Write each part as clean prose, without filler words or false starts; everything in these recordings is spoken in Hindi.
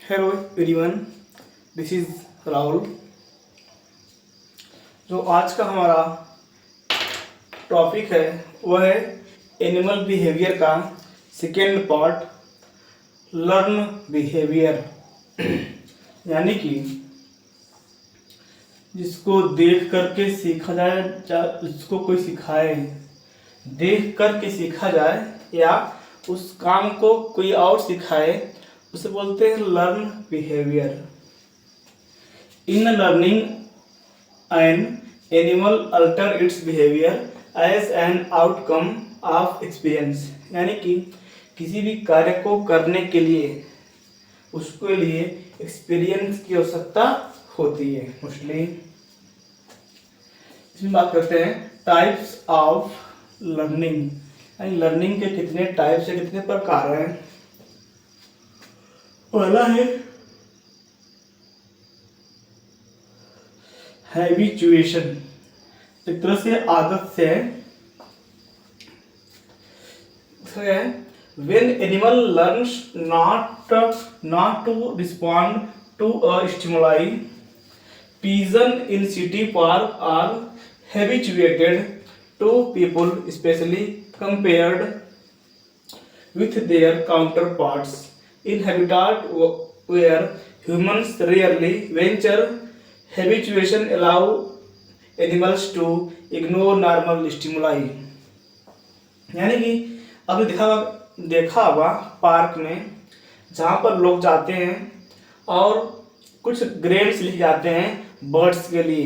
Hello everyone, this is Rahul. जो आज का हमारा टॉपिक है वह है एनिमल बिहेवियर का सेकेंड पार्ट, लर्न बिहेवियर। यानी कि जिसको देख करके सीखा जाए, जिसको कोई सिखाए, देख करके सीखा जाए या उस काम को कोई और सिखाए, उसे बोलते हैं learn behaviour. In learning an animal alter its behaviour as an outcome of experience. यानी कि किसी भी कार्य को करने के लिए उसके लिए एक्सपीरियंस की आवश्यकता होती है मोस्टली। इसमें बात करते हैं टाइप्स ऑफ लर्निंग, यानी लर्निंग के कितने टाइप्स है, कितने प्रकार हैं। पहला है हैबिचुएशन, एक तरह से आदत से है। When animal learns not to respond to a stimuli, pigeon in city park are habituated to people, especially compared with their counterparts in habitat where humans rarely venture. Habituation allow animals to ignore normal stimuli। यानी कि अभी देखा होगा पार्क में जहाँ पर लोग जाते हैं और कुछ ग्रेन्स लिख जाते हैं बर्ड्स के लिए।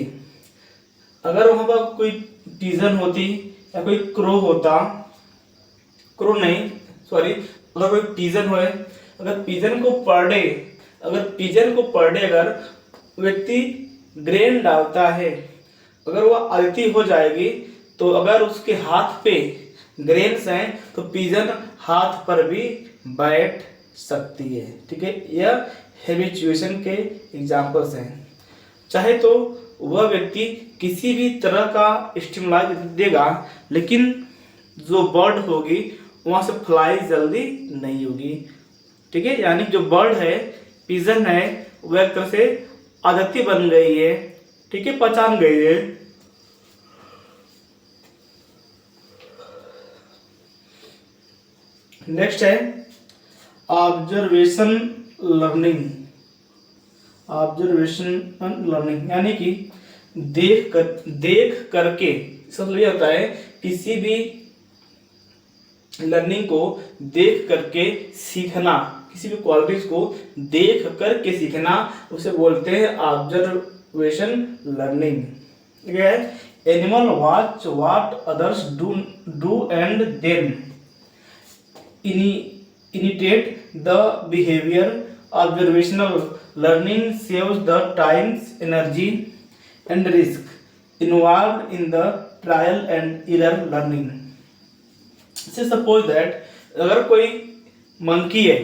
अगर वहाँ पर कोई पिजन होती या कोई क्रो होता, क्रो नहीं सॉरी, अगर कोई पिजन हो, अगर पिजन को पर डे अगर व्यक्ति ग्रेन डालता है, अगर वह आदती हो जाएगी तो अगर उसके हाथ पे ग्रेन्स हैं तो पिजन हाथ पर भी बैठ सकती है। ठीक है, यह हैबिचुएशन के एग्जाम्पल्स हैं। चाहे तो वह व्यक्ति किसी भी तरह का स्टिमुलाई देगा, लेकिन जो बर्ड होगी वहाँ से फ्लाई जल्दी नहीं होगी। ठीक है, यानी जो बर्ड है, पिजन है, वह एक तरह से आदती बन गई है। ठीक है, पहचान गई है। नेक्स्ट है ऑब्जर्वेशन लर्निंग। यानी कि देख करके सब ये होता है, किसी भी लर्निंग को देख करके सीखना, किसी भी क्वालिटीज को देख करके सीखना, उसे बोलते हैं ऑब्जर्वेशन लर्निंग। ठीक है, animal watch what others do and then imitate the behavior। Observational learning saves the times, energy and risk involved in the trial and error learning। से सपोज दैट अगर कोई मंकी है,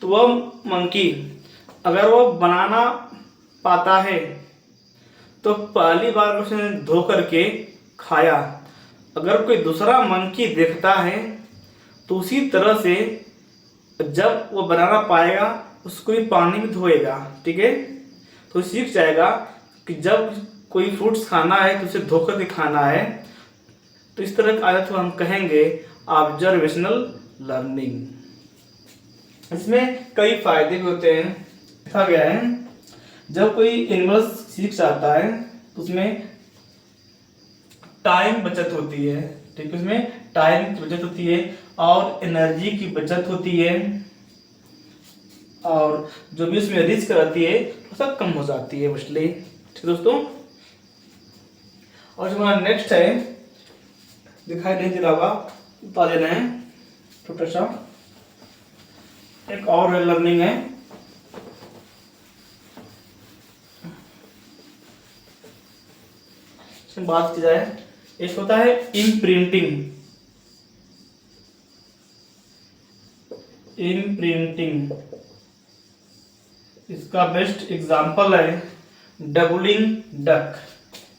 तो वह मंकी अगर वह बनाना पाता है तो पहली बार उसने धो करके खाया। अगर कोई दूसरा मंकी देखता है तो उसी तरह से जब वो बनाना पाएगा उसको भी पानी में धोएगा। ठीक है, तो सीख जाएगा कि जब कोई फ्रूट्स खाना है तो उसे धो करके खाना है। तो इस तरह की आदत को हम कहेंगे ऑब्जर्वेशनल लर्निंग। इसमें कई फायदे भी होते हैं। देखा गया है जब कोई एनिमल सीख जाता है तो उसमें टाइम बचत होती है। ठीक है, उसमें टाइम की बचत होती है और एनर्जी की बचत होती है, और जो भी उसमें रिस्क रहती है वो सब कम हो जाती है मोस्टली। ठीक दोस्तों, और जो हमारा नेक्स्ट है, दिखाई नहीं दे रहा होगा, बता देना है छोटा सा, एक और लर्निंग है। बात की जाए, एक होता है इम्प्रिंटिंग। इसका बेस्ट एग्जांपल है डबलिंग डक।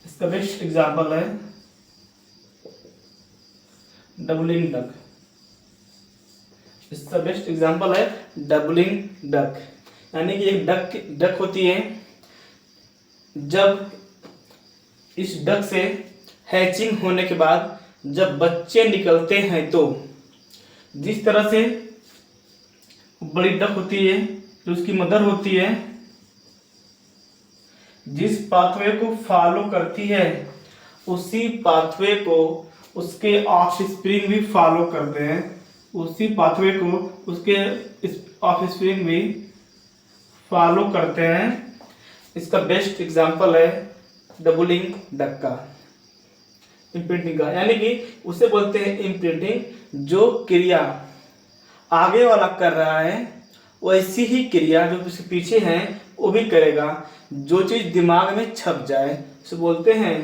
इसका बेस्ट एग्जांपल है डबलिंग डक, इसका बेस्ट एग्जांपल है डबलिंग डक। यानी कि एक डक होती है, जब इस डक से हैचिंग होने के बाद जब बच्चे निकलते हैं तो जिस तरह से बड़ी डक होती है जो उसकी मदर होती है, जिस पाथवे को फॉलो करती है उसी पाथवे को उसके ऑफस्प्रिंग भी फॉलो करते हैं, उसी पाथवे को उसके ऑफस्प्रिंग भी फॉलो करते हैं। इसका बेस्ट एग्जांपल है डबलिंग डक का, इम्प्रिंटिंग का। यानी कि उसे बोलते हैं इम्प्रिंटिंग। जो क्रिया आगे वाला कर रहा है वैसी ही क्रिया जो उसके पीछे है वो भी करेगा। जो चीज़ दिमाग में छप जाए उसे बोलते हैं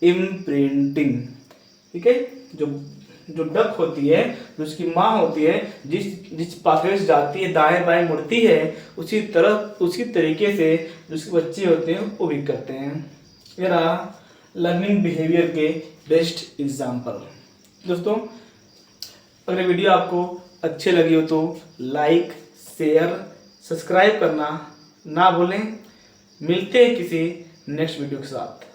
इम्प्रिंटिंग। ठीक है। जो डक होती है, जो उसकी माँ होती है, जिस पाथवे से जाती है दाएं बाएं मुड़ती है, उसी तरीके से जो उसके बच्चे होते हैं वो भी करते हैं। ये रहा लर्निंग बिहेवियर के बेस्ट एग्जाम्पल। दोस्तों, अगर वीडियो आपको अच्छी लगी हो तो लाइक, शेयर, सब्सक्राइब करना ना भूलें। मिलते हैं किसी नेक्स्ट वीडियो के साथ।